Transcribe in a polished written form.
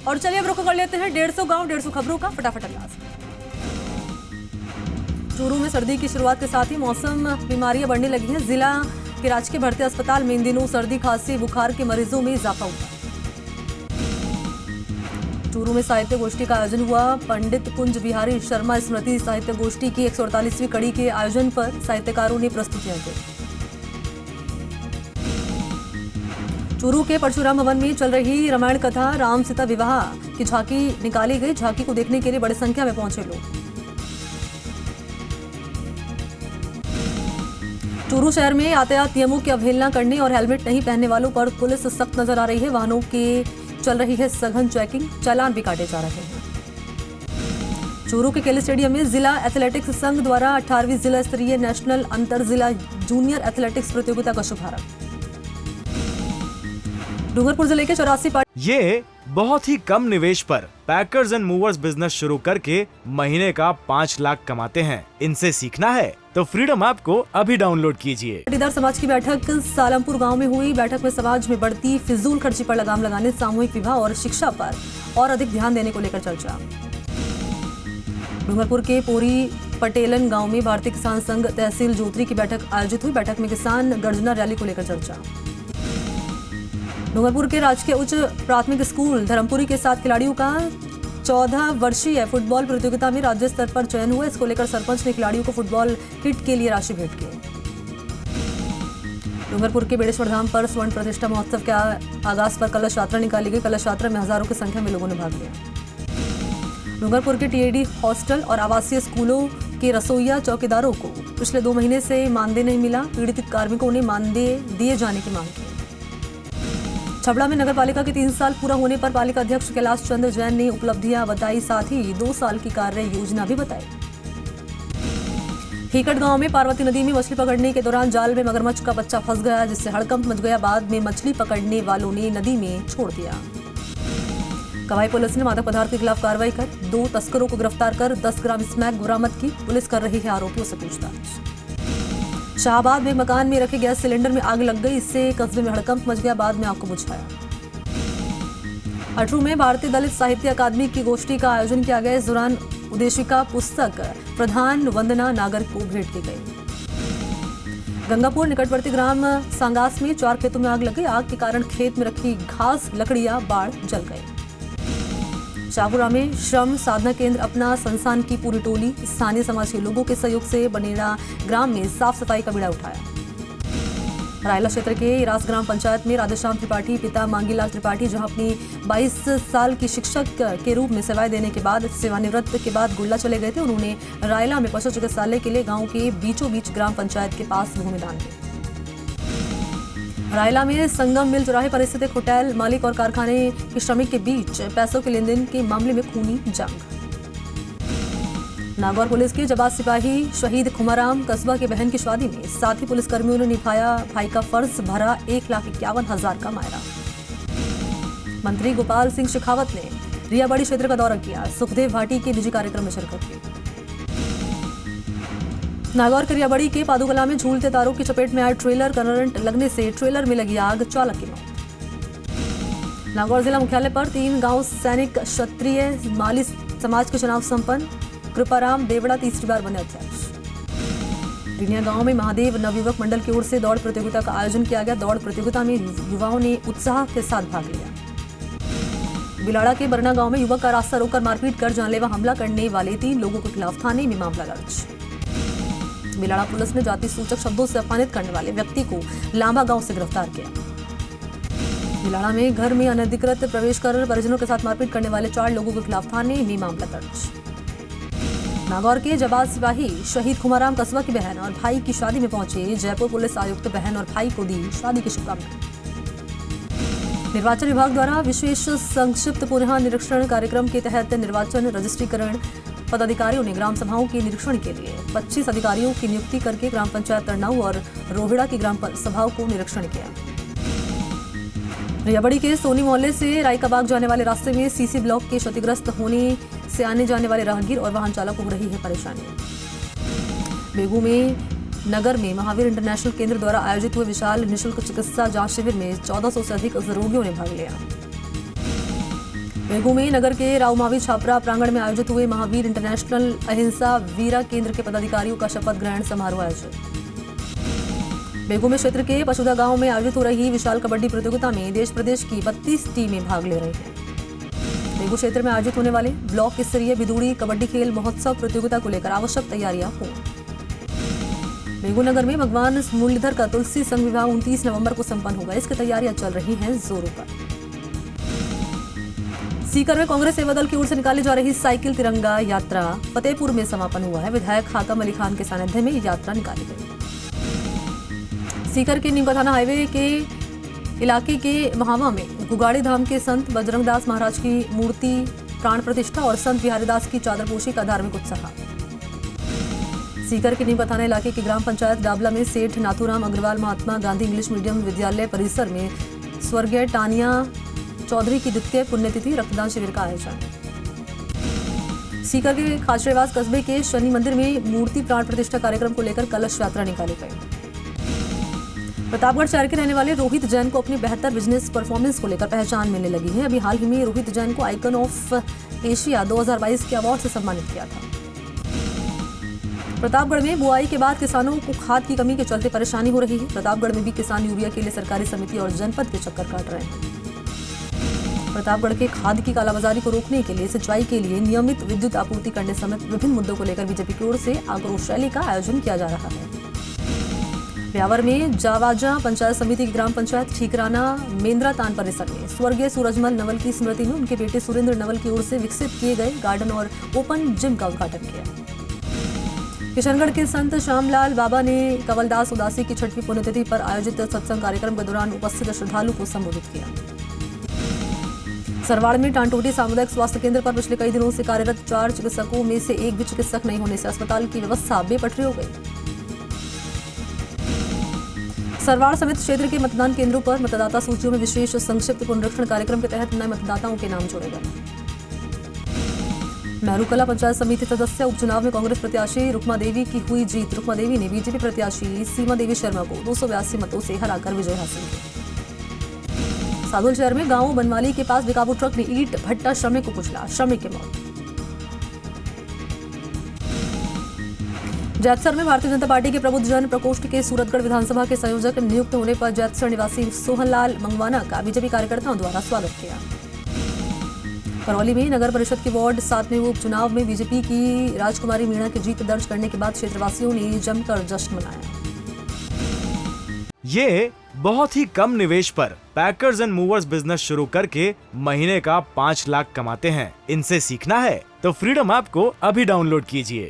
और चलिए अब रुख कर लेते हैं 150 गांव 150 खबरों का फटाफट अंदाज। चूरू में सर्दी की शुरुआत के साथ ही मौसम बीमारियां बढ़ने लगी हैं। जिला के राजकीय भर्ती अस्पताल में इन दिनों सर्दी खांसी बुखार के मरीजों में इजाफा हुआ। चूरू में साहित्य गोष्ठी का आयोजन हुआ। पंडित कुंज बिहारी शर्मा स्मृति साहित्य गोष्ठी की 148वीं कड़ी के आयोजन पर साहित्यकारों ने प्रस्तुतियां दी। चूरू के परशुराम भवन में चल रही रामायण कथा राम सीता विवाह की झांकी निकाली गई। झांकी को देखने के लिए बड़ी संख्या में पहुंचे लोग। चूरू शहर में यातायात नियमों की अवहेलना करने और हेलमेट नहीं पहनने वालों पर पुलिस सख्त नजर आ रही है। वाहनों की चल रही है सघन चेकिंग, चालान भी काटे जा रहे हैं। चूरू के खेल स्टेडियम में जिला एथलेटिक्स संघ द्वारा 18वीं जिला स्तरीय नेशनल अंतर जिला जूनियर एथलेटिक्स प्रतियोगिता का शुभारंभ। डूंगरपुर जिले के 84 ये बहुत ही कम निवेश पर पैकर्स एंड मूवर्स बिजनेस शुरू करके महीने का 5 लाख कमाते हैं। इनसे सीखना है तो फ्रीडम ऐप को अभी डाउनलोड कीजिए। पाटीदार समाज की बैठक सालमपुर गांव में हुई। बैठक में समाज में बढ़ती फिजूल खर्ची पर लगाम लगाने, सामूहिक विवाह और शिक्षा पर और अधिक ध्यान देने को लेकर चर्चा। डूंगरपुर के पोरी पटेलन गांव में भारतीय किसान संघ तहसील जोत्री की बैठक आयोजित हुई। बैठक में किसान गर्जना रैली को लेकर चर्चा। डूंगरपुर के राजकीय उच्च प्राथमिक स्कूल धर्मपुरी के 7 खिलाड़ियों का 14 वर्षीय फुटबॉल प्रतियोगिता में राज्य स्तर पर चयन हुआ। इसको लेकर सरपंच ने खिलाड़ियों को फुटबॉल किट के लिए राशि भेंट की। डूंगरपुर के बेड़ेश्वर धाम पर स्वर्ण प्रतिष्ठा महोत्सव के आगाज पर कलश यात्रा निकाली गई। कलश यात्रा में हजारों की संख्या में लोगों ने भाग लिया। डूंगरपुर के टीएडी हॉस्टल और आवासीय स्कूलों के रसोइया चौकीदारों को पिछले 2 महीने से मानदेय नहीं मिला। पीड़ित कार्मिकों ने मानदेय दिए जाने की मांग की। छबड़ा में नगर पालिका के 3 साल पूरा होने पर पालिका अध्यक्ष कैलाश चंद्र जैन ने उपलब्धियां बताई, साथ ही 2 साल की कार्य योजना भी बताई। ठीकट गांव में पार्वती नदी में मछली पकड़ने के दौरान जाल में मगरमच्छ का बच्चा फंस गया, जिससे हड़कंप मच गया। बाद में मछली पकड़ने वालों ने नदी में छोड़ दिया। कवाई पुलिस ने मादक पदार्थ के खिलाफ कार्रवाई कर 2 तस्करों को गिरफ्तार कर 10 ग्राम स्मैक बरामद की। पुलिस कर रही है आरोपियों से पूछताछ। शाहबाद में मकान में रखे गैस सिलेंडर में आग लग गई, इससे कस्बे में हड़कंप मच गया। बाद में आग को बुझाया। अटरू में भारतीय दलित साहित्य अकादमी की गोष्ठी का आयोजन किया गया। इस दौरान उद्देशिका पुस्तक प्रधान वंदना नागर को भेंट की गई। गंगापुर निकटवर्ती ग्राम सांगास में 4 खेतों में आग लग गई। आग के कारण खेत में रखी घास लकड़ियां बाढ़ जल गई। शाहपुरा में श्रम साधना केंद्र अपना संस्थान की पूरी टोली स्थानीय समाज के लोगों के सहयोग से बनेड़ा ग्राम में साफ सफाई का बीड़ा उठाया। रायला क्षेत्र के इरास ग्राम पंचायत में राधेश्याम त्रिपाठी पिता मांगीलाल त्रिपाठी, जहां अपनी 22 साल की शिक्षक के रूप में सेवाएं देने के बाद सेवानिवृत्त के बाद गुल्ला चले गए थे। उन्होंने रायला में पशु चिकित्सालय के लिए गाँव के बीचों बीच ग्राम पंचायत के पास भूमि दान दी। रायला में संगम मिल चौराहे पर स्थित एक होटल मालिक और कारखाने के श्रमिक के बीच पैसों के लेन देन के मामले में खूनी जंग। नागौर पुलिस के जाबाज सिपाही शहीद खुमाराम कस्बा के बहन की शादी में साथी पुलिसकर्मियों ने निभाया भाई का फर्ज, भरा 1,51,000 का मायरा। मंत्री गोपाल सिंह शेखावत ने रियाबाड़ी क्षेत्र का दौरा किया। सुखदेव भाटी के निजी कार्यक्रम में शिरकत की। नागौर के रियाबाड़ी के पादुकला में झूलते तारों की चपेट में आए ट्रेलर, करंट लगने से ट्रेलर में लगी आग, चालक की मौत। नागौर जिला मुख्यालय पर 3 गांव सैनिक क्षत्रिय माली समाज के चुनाव संपन्न। कृपाराम देवड़ा तीसरी बार बने अध्यक्ष। रिनिया गांव में महादेव नवयुवक मंडल की ओर से दौड़ प्रतियोगिता का आयोजन किया गया। दौड़ प्रतियोगिता में युवाओं ने उत्साह के साथ भाग लिया। बिलाड़ा के बरना गांव में युवक का रास्ता रोककर मारपीट कर जानलेवा हमला करने वाले 3 लोगों के खिलाफ थाने में मामला दर्ज। बिलाड़ा पुलिस ने जाति सूचक शब्दों से अपमानित करने वाले व्यक्ति को लांबा गांव से गिरफ्तार किया। बिलाड़ा में घर में अनधिकृत प्रवेश कर परिजनों के साथ मारपीट करने वाले 4 लोगों के खिलाफ थाने में मामला दर्ज। नागौर के जाबाज सिपाही शहीद खुमाराम कस्बा की बहन और भाई की शादी में पहुंचे। जयपुर पुलिस आयुक्त बहन और भाई को दी शादी की शुभकामनाएं। निर्वाचन विभाग द्वारा विशेष संक्षिप्त पुनः निरीक्षण कार्यक्रम के तहत निर्वाचन रजिस्ट्रीकरण पदाधिकारियों ने ग्राम सभाओं के निरीक्षण के लिए 25 अधिकारियों की नियुक्ति करके ग्राम पंचायत तरनाऊ और रोहिड़ा की ग्राम सभाओं को निरीक्षण किया। रियाबड़ी के सोनी मोहल्ले से रायकाबाग जाने वाले रास्ते में सीसी ब्लॉक के क्षतिग्रस्त होने से आने जाने वाले राहगीर और वाहन चालकों को रही है परेशानी। बेगू में नगर में महावीर इंटरनेशनल केंद्र द्वारा आयोजित हुए विशाल निःशुल्क चिकित्सा जांच शिविर में 1400 से अधिक रोगियों ने भाग लिया। बेगू में नगर के रावमावी छापरा प्रांगण में आयोजित हुए महावीर इंटरनेशनल अहिंसा वीरा केंद्र के पदाधिकारियों का शपथ ग्रहण समारोह आयोजित। बेगू में क्षेत्र के पशुदा गांव में आयोजित हो रही विशाल कबड्डी प्रतियोगिता में देश प्रदेश की 32 टीमें भाग ले रही हैं। बेगू क्षेत्र में आयोजित होने वाले ब्लॉक स्तरीय बिदुड़ी कबड्डी खेल महोत्सव प्रतियोगिता को लेकर आवश्यक तैयारियां पूर्ण। बेगू नगर में भगवान मुरलीधर का तुलसी संघ विवाह 29 नवंबर को संपन्न होगा। इसकी तैयारियां चल रही हैं जोरों पर। सीकर में कांग्रेस सेवा दल की ओर से निकाली जा रही साइकिल तिरंगा यात्रा फतेहपुर में समापन हुआ है। विधायक हाकम अली खान के सानिध्य में यात्रा निकाली गई। सीकर के नीमका थाना हाईवे के इलाके के महावा में गुगाड़ी धाम के संत बजरंगदास महाराज की मूर्ति प्राण प्रतिष्ठा और संत बिहारीदास की चादरपोशी का धार्मिक उत्साह। सीकर के नीमका थाना इलाके की ग्राम पंचायत डाबला में सेठ नाथूराम अग्रवाल महात्मा गांधी इंग्लिश मीडियम विद्यालय परिसर में स्वर्गीय टानिया चौधरी की द्वितीय पुण्यतिथि रक्तदान शिविर का आयोजन। सीकर के खाचरेवास कस्बे के शनि मंदिर में मूर्ति प्राण प्रतिष्ठा कार्यक्रम को लेकर कलश यात्रा निकाली गई। प्रतापगढ़ शहर के रहने वाले रोहित जैन को अपनी बेहतर बिजनेस परफॉर्मेंस को लेकर पहचान मिलने लगी है। अभी हाल ही में रोहित जैन को आइकन ऑफ एशिया 2022 के अवार्ड से सम्मानित किया था। प्रतापगढ़ में बुआई के बाद किसानों को खाद की कमी के चलते परेशानी हो रही है। प्रतापगढ़ में भी किसान यूरिया के लिए सरकारी समिति और जनपद के चक्कर काट रहे हैं। प्रतापगढ़ के खाद की कालाबाजारी को रोकने के लिए सिंचाई के लिए नियमित विद्युत आपूर्ति करने समेत विभिन्न मुद्दों को लेकर बीजेपी की ओर से आक्रोश रैली का आयोजन किया जा रहा है। ब्यावर में जावाजा पंचायत समिति की ग्राम पंचायत ठीकराना मेंद्रा तान परिसर में स्वर्गीय सूरजमल नवल की स्मृति में उनके बेटे सुरेंद्र नवल की ओर से विकसित किए गए गार्डन और ओपन जिम का उद्घाटन किया। किशनगढ़ के संत श्यामलाल बाबा ने कवलदास उदासी की 6वीं पुण्यतिथि पर आयोजित सत्संग कार्यक्रम के दौरान उपस्थित श्रद्धालु को संबोधित किया। सरवाड़ में टांटोटी सामुदायिक स्वास्थ्य केंद्र पर पिछले कई दिनों से कार्यरत 4 चिकित्सकों में से एक भी चिकित्सक नहीं होने से अस्पताल की व्यवस्था बेपटरी हो गई। सरवाड़ समेत क्षेत्र के मतदान केंद्रों पर मतदाता सूचियों में विशेष संक्षिप्त पुनरीक्षण कार्यक्रम के तहत नए मतदाताओं के नाम जोड़े गए। मेहरूकला पंचायत समिति सदस्य उपचुनाव में कांग्रेस प्रत्याशी रुक्मा देवी की हुई जीत। रुक्मा देवी ने बीजेपी प्रत्याशी सीमा देवी शर्मा को 282 मतों से हराकर विजय हासिल की। साधुल शहर में गांव बनवाली के पास बेकाबू ट्रक ने ईंट भट्टा श्रमिक को कुचला, श्रमिक की मौत। जैतसर में भारतीय जनता पार्टी के प्रबुद्ध जन प्रकोष्ठ के सूरतगढ़ विधानसभा के संयोजक नियुक्त होने पर जैतसर निवासी सोहनलाल मंगवाना का बीजेपी कार्यकर्ताओं द्वारा स्वागत किया। करौली में नगर परिषद के वार्ड 7 में उपचुनाव में बीजेपी की राजकुमारी मीणा की जीत दर्ज करने के बाद क्षेत्रवासियों ने जमकर जश्न मनाया। ये बहुत ही कम निवेश पर पैकर्स एंड मूवर्स बिजनेस शुरू करके महीने का 5 लाख कमाते हैं। इनसे सीखना है तो फ्रीडम ऐप को अभी डाउनलोड कीजिए।